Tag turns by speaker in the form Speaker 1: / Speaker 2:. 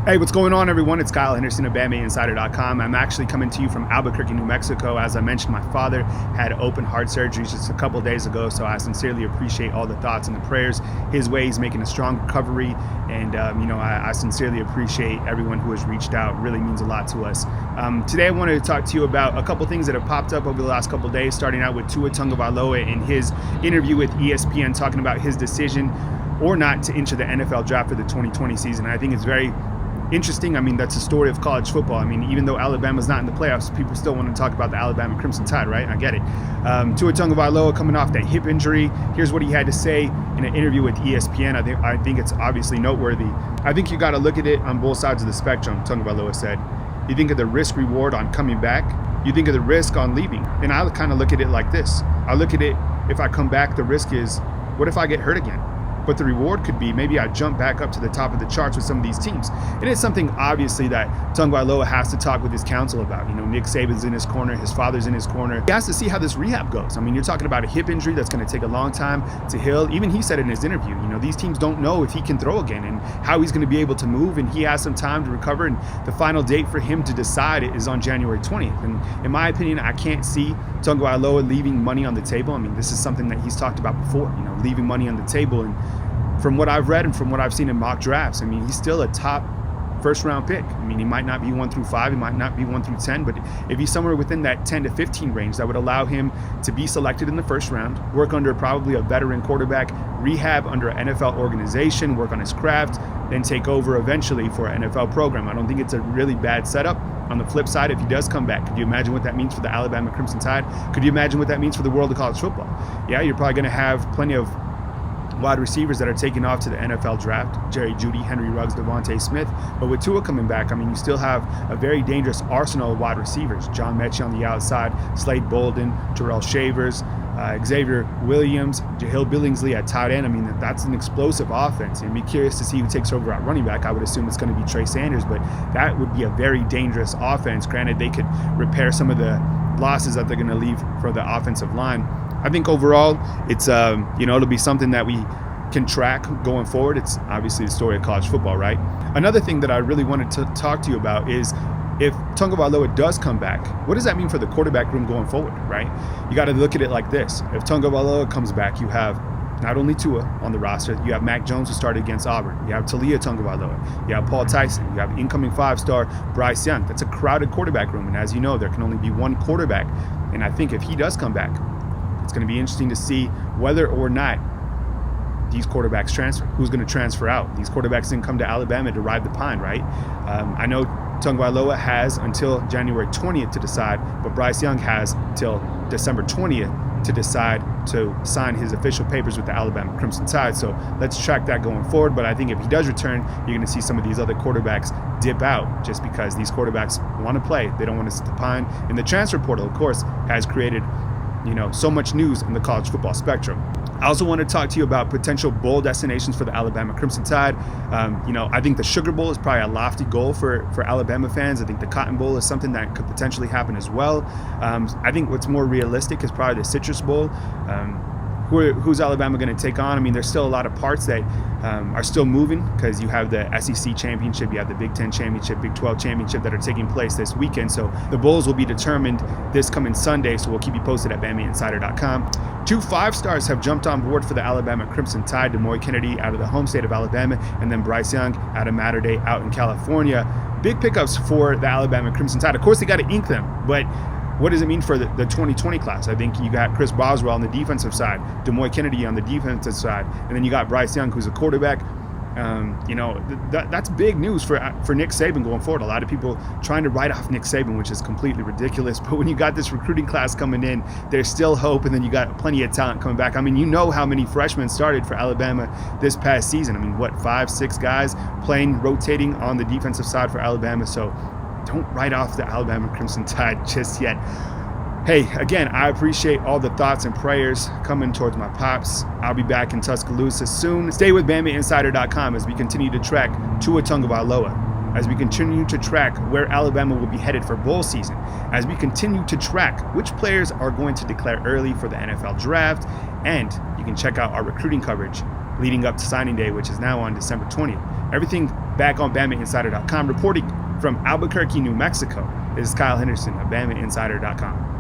Speaker 1: Hey, what's going on, everyone? It's Kyle Henderson of BamaInsider.com. I'm actually coming to you from Albuquerque, New Mexico. As I mentioned, my father had open heart surgery just a couple days ago, so I sincerely appreciate all the thoughts and the prayers his way. He's making a strong recovery, and I sincerely appreciate everyone who has reached out. It really means a lot to us. Today, I wanted to talk to you about a couple things that have popped up over the last couple days, starting out with Tua Tagovailoa in his interview with ESPN, talking about his decision or not to enter the NFL draft for the 2020 season. I think it's very interesting. I mean, that's the story of college football. I mean, even though Alabama's not in the playoffs, people still want to talk about the Alabama Crimson Tide, right? I get it. Tua Tagovailoa coming off that hip injury. Here's what he had to say in an interview with ESPN. I think it's obviously noteworthy. I think you got to look at it on both sides of the spectrum, Tagovailoa said. You think of the risk reward on coming back. You think of the risk on leaving. And I kind of look at it like this. I look at it, if I come back, the risk is, what if I get hurt again? But the reward could be maybe I jump back up to the top of the charts with some of these teams. And it's something obviously that Tagovailoa has to talk with his counsel about. You know, Nick Saban's in his corner, his father's in his corner. He has to see how this rehab goes. I mean, you're talking about a hip injury that's going to take a long time to heal. Even he said in his interview, you know, these teams don't know if he can throw again and how he's going to be able to move, and he has some time to recover. And the final date for him to decide is on January 20th. And in my opinion, I can't see Tagovailoa leaving money on the table. I mean, this is something that he's talked about before, you know, leaving money on the table. And from what I've read and from what I've seen in mock drafts, I mean, he's still a top first-round pick. I mean, he might not be 1 through 5, he might not be 1 through 10, but if he's somewhere within that 10 to 15 range, that would allow him to be selected in the first round, work under probably a veteran quarterback, rehab under an NFL organization, work on his craft, then take over eventually for an NFL program. I don't think it's a really bad setup. On the flip side, if he does come back, could you imagine what that means for the Alabama Crimson Tide? Could you imagine what that means for the world of college football? Yeah, you're probably going to have plenty of wide receivers that are taking off to the NFL draft, Jerry Jeudy, Henry Ruggs, Devontae Smith. But with Tua coming back, I mean, you still have a very dangerous arsenal of wide receivers. John Mechie on the outside, Slade Bolden, Terrell Shavers, Xavier Williams, Jahlil Billingsley at tight end. I mean, that's an explosive offense. And be curious to see who takes over at running back. I would assume it's going to be Trey Sanders, but that would be a very dangerous offense. Granted, they could repair some of the losses that they're going to leave for the offensive line. I think overall, it's it'll be something that we can track going forward. It's obviously the story of college football, right? Another thing that I really wanted to talk to you about is if Tagovailoa does come back, what does that mean for the quarterback room going forward, right? You got to look at it like this. If Tagovailoa comes back, you have not only Tua on the roster, you have Mac Jones who started against Auburn. You have Talia Tagovailoa. You have Paul Tyson. You have incoming 5-star Bryce Young. That's a crowded quarterback room. And as you know, there can only be one quarterback. And I think if he does come back, it's going to be interesting to see whether or not these quarterbacks transfer. Who's going to transfer out? These quarterbacks didn't come to Alabama to ride the pine, right? I know Tagovailoa has until January 20th to decide, but Bryce Young has till December 20th to decide to sign his official papers with the Alabama Crimson Tide. So let's track that going forward. But I think if he does return, you're going to see some of these other quarterbacks dip out just because these quarterbacks want to play. They don't want to sit the pine. And the transfer portal, of course, has created so much news in the college football spectrum. I also want to talk to you about potential bowl destinations for the Alabama Crimson Tide. I think the Sugar Bowl is probably a lofty goal for Alabama fans. I think the Cotton Bowl is something that could potentially happen as well. I think what's more realistic is probably the Citrus Bowl. Who's Alabama going to take on? I mean, there's still a lot of parts that are still moving because you have the SEC Championship, you have the Big Ten Championship, Big 12 Championship that are taking place this weekend. So the bowls will be determined this coming Sunday, so we'll keep you posted at BamaInsider.com. 2 5-stars have jumped on board for the Alabama Crimson Tide, Demoy Kennedy out of the home state of Alabama, and then Bryce Young out of Mater Dei out in California. Big pickups for the Alabama Crimson Tide. Of course, they got to ink them, but what does it mean for the 2020 class? I think you got Chris Boswell on the defensive side, Demoy Kennedy on the defensive side, and then you got Bryce Young, who's a quarterback. That's big news for Nick Saban going forward. A lot of people trying to write off Nick Saban, which is completely ridiculous. But when you got this recruiting class coming in, there's still hope, and then you got plenty of talent coming back. I mean, you know how many freshmen started for Alabama this past season. I mean, 5, 6 guys rotating on the defensive side for Alabama. So don't write off the Alabama Crimson Tide just yet. Hey, again, I appreciate all the thoughts and prayers coming towards my pops. I'll be back in Tuscaloosa soon. Stay with BamaInsider.com as we continue to track Tua Tagovailoa, as we continue to track where Alabama will be headed for bowl season, as we continue to track which players are going to declare early for the NFL draft, and you can check out our recruiting coverage leading up to signing day, which is now on December 20th. Everything back on BamaInsider.com. Reporting from Albuquerque, New Mexico, this is Kyle Henderson of BamaInsider.com.